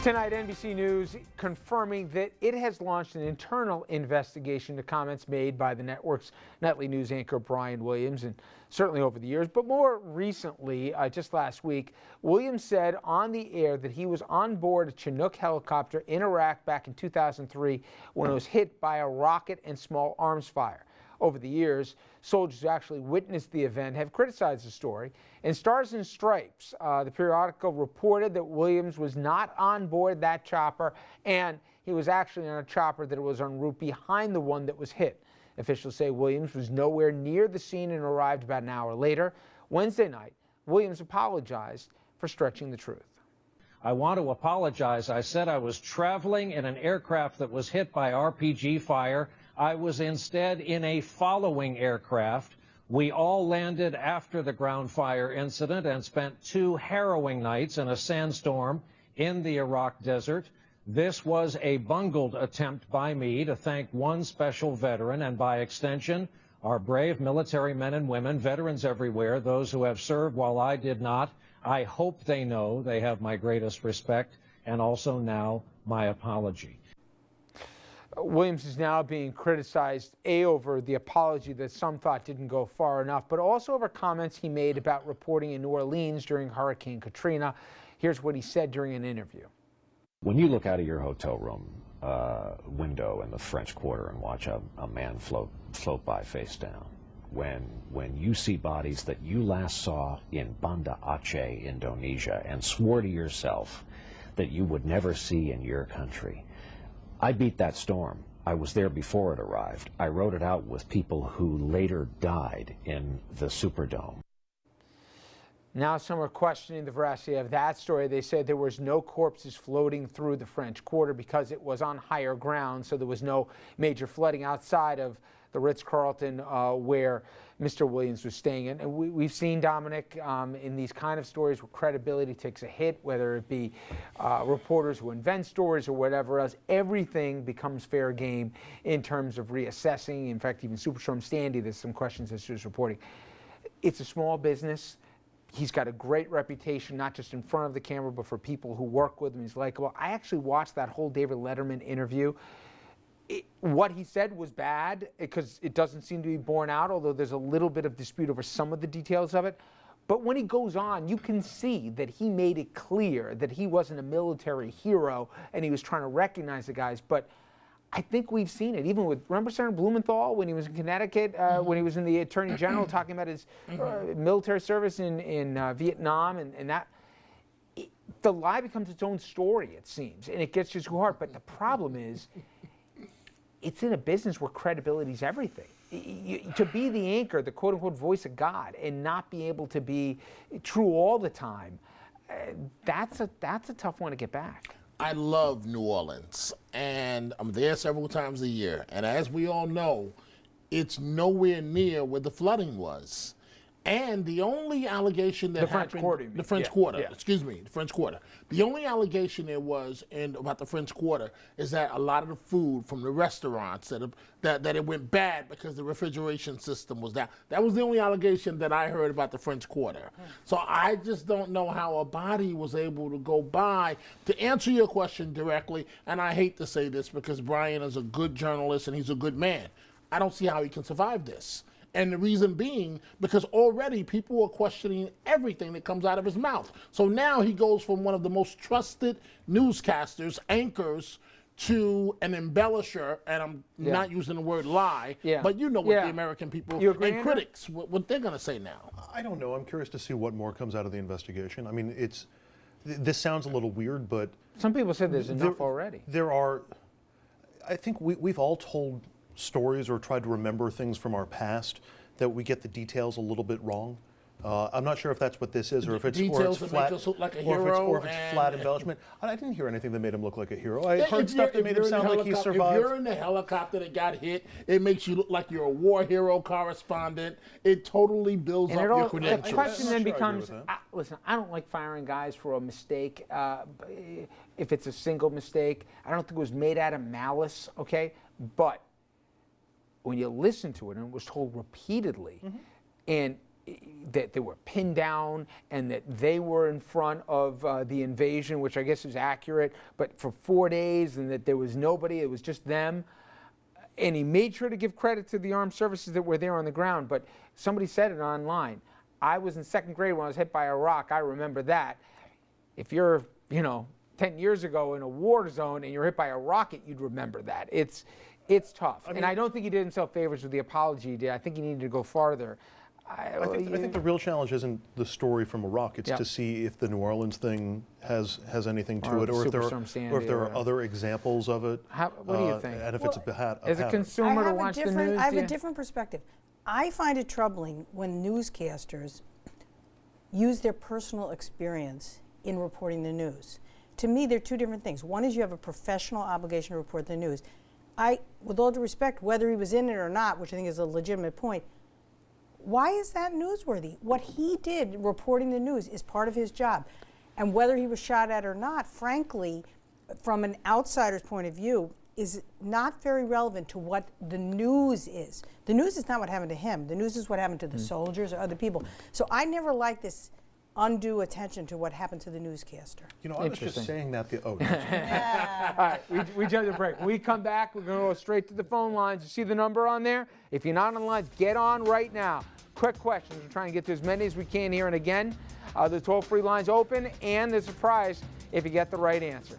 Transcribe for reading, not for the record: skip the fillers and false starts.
Tonight, NBC News confirming that it has launched an internal investigation to comments made by the network's nightly news anchor Brian Williams, and certainly over the years, but more recently, just last week, Williams said on the air that he was on board a Chinook helicopter in Iraq back in 2003 when it was hit by a rocket and small arms fire. Over the years, soldiers who actually witnessed the event have criticized the story. And Stars and Stripes, the periodical, reported that Williams was not on board that chopper, and he was actually on a chopper that was en route behind the one that was hit. Officials say Williams was nowhere near the scene and arrived about an hour later. Wednesday night, Williams apologized for stretching the truth. I want to apologize. I said I was traveling in an aircraft that was hit by RPG fire. I was instead in a following aircraft. We all landed after the ground fire incident and spent 2 harrowing nights in a sandstorm in the Iraq desert. This was a bungled attempt by me to thank one special veteran and, by extension, our brave military men and women, veterans everywhere, those who have served while I did not. I hope they know they have my greatest respect and also now my apology. Williams is now being criticized, over the apology that some thought didn't go far enough, but also over comments he made about reporting in New Orleans during Hurricane Katrina. Here's what he said during an interview. When you look out of your hotel room window in the French Quarter and watch a man float by face down, when you see bodies that you last saw in Banda Aceh, Indonesia, and swore to yourself that you would never see in your country, I beat that storm. I was there before it arrived. I wrote it out with people who later died in the Superdome. Now some are questioning the veracity of that story. They said there was no corpses floating through the French Quarter because it was on higher ground, so there was no major flooding outside of the Ritz-Carlton where Mr. Williams was staying in. And we've seen, Dominic, in these kind of stories where credibility takes a hit, whether it be reporters who invent stories or whatever else, everything becomes fair game in terms of reassessing. In fact, even Superstorm Sandy, there's some questions that she was reporting. It's a small business. He's got a great reputation, not just in front of the camera, but for people who work with him. He's likable. I actually watched that whole David Letterman interview. What he said was bad because it doesn't seem to be borne out, although there's a little bit of dispute over some of the details of it. But when he goes on, you can see that he made it clear that he wasn't a military hero and he was trying to recognize the guys. But I think we've seen it, even with, remember Senator Blumenthal when he was in Connecticut, when he was in the Attorney General talking about his military service in Vietnam, and that. The lie becomes its own story, it seems, and it gets you to heart. But the problem is, it's in a business where credibility is everything. To be the anchor, the quote-unquote voice of God, and not be able to be true all the time, that's a tough one to get back. I love New Orleans, and I'm there several times a year. And as we all know, it's nowhere near where the flooding was. And the only allegation that happened, the French Quarter, excuse me, the French Quarter. The only allegation there was about the French Quarter is that a lot of the food from the restaurants that it went bad because the refrigeration system was down. That was the only allegation that I heard about the French Quarter. So I just don't know how a body was able to go by. To answer your question directly, and I hate to say this because Brian is a good journalist and he's a good man, I don't see how he can survive this. And the reason being, because already people are questioning everything that comes out of his mouth. So now he goes from one of the most trusted newscasters, anchors, to an embellisher, and I'm not using the word lie, but you know what the American people and critics, what they're going to say now. I don't know. I'm curious to see what more comes out of the investigation. I mean, this sounds a little weird, but... Some people said there's enough already. There are... I think we've all told stories or tried to remember things from our past that we get the details a little bit wrong. I'm not sure if that's what this is, or if it's flat, like a hero, or if it's flat embellishment. I didn't hear anything that made him look like a hero. I heard stuff that made him sound like he survived. If you're in the helicopter that got hit, it makes you look like you're a war hero correspondent. It totally builds up your credentials. The question then becomes, listen, I don't like firing guys for a mistake. If it's a single mistake, I don't think it was made out of malice, okay? But when you listen to it, and it was told repeatedly, and that they were pinned down and that they were in front of the invasion, which I guess is accurate, but for 4 days, and that there was nobody, it was just them. And he made sure to give credit to the armed services that were there on the ground, but somebody said it online. I was in 2nd grade when I was hit by a rock. I remember that. If you're, 10 years ago in a war zone and you're hit by a rocket, you'd remember that. It's tough. And I don't think he did himself favors with the apology he did. I think he needed to go farther. I think the real challenge isn't the story from Iraq. It's to see if the New Orleans thing has anything to it, or if there are other examples of it. What do you think? And if it's a pattern. As a consumer to watch the news, I have a different perspective. I find it troubling when newscasters use their personal experience in reporting the news. To me, they're two different things. One is you have a professional obligation to report the news. With all due respect, whether he was in it or not, which I think is a legitimate point, why is that newsworthy? What he did reporting the news is part of his job. And whether he was shot at or not, frankly, from an outsider's point of view, is not very relevant to what the news is. The news is not what happened to him. The news is what happened to the soldiers or other people. So I never liked this undue attention to what happened to the newscaster. I was just saying that All right, we jump to break. When we come back, we're going to go straight to the phone lines. You see the number on there? If you're not on the lines, get on right now. Quick questions. We're trying to get to as many as we can here. And again, the toll-free line's open, and there's a prize if you get the right answer.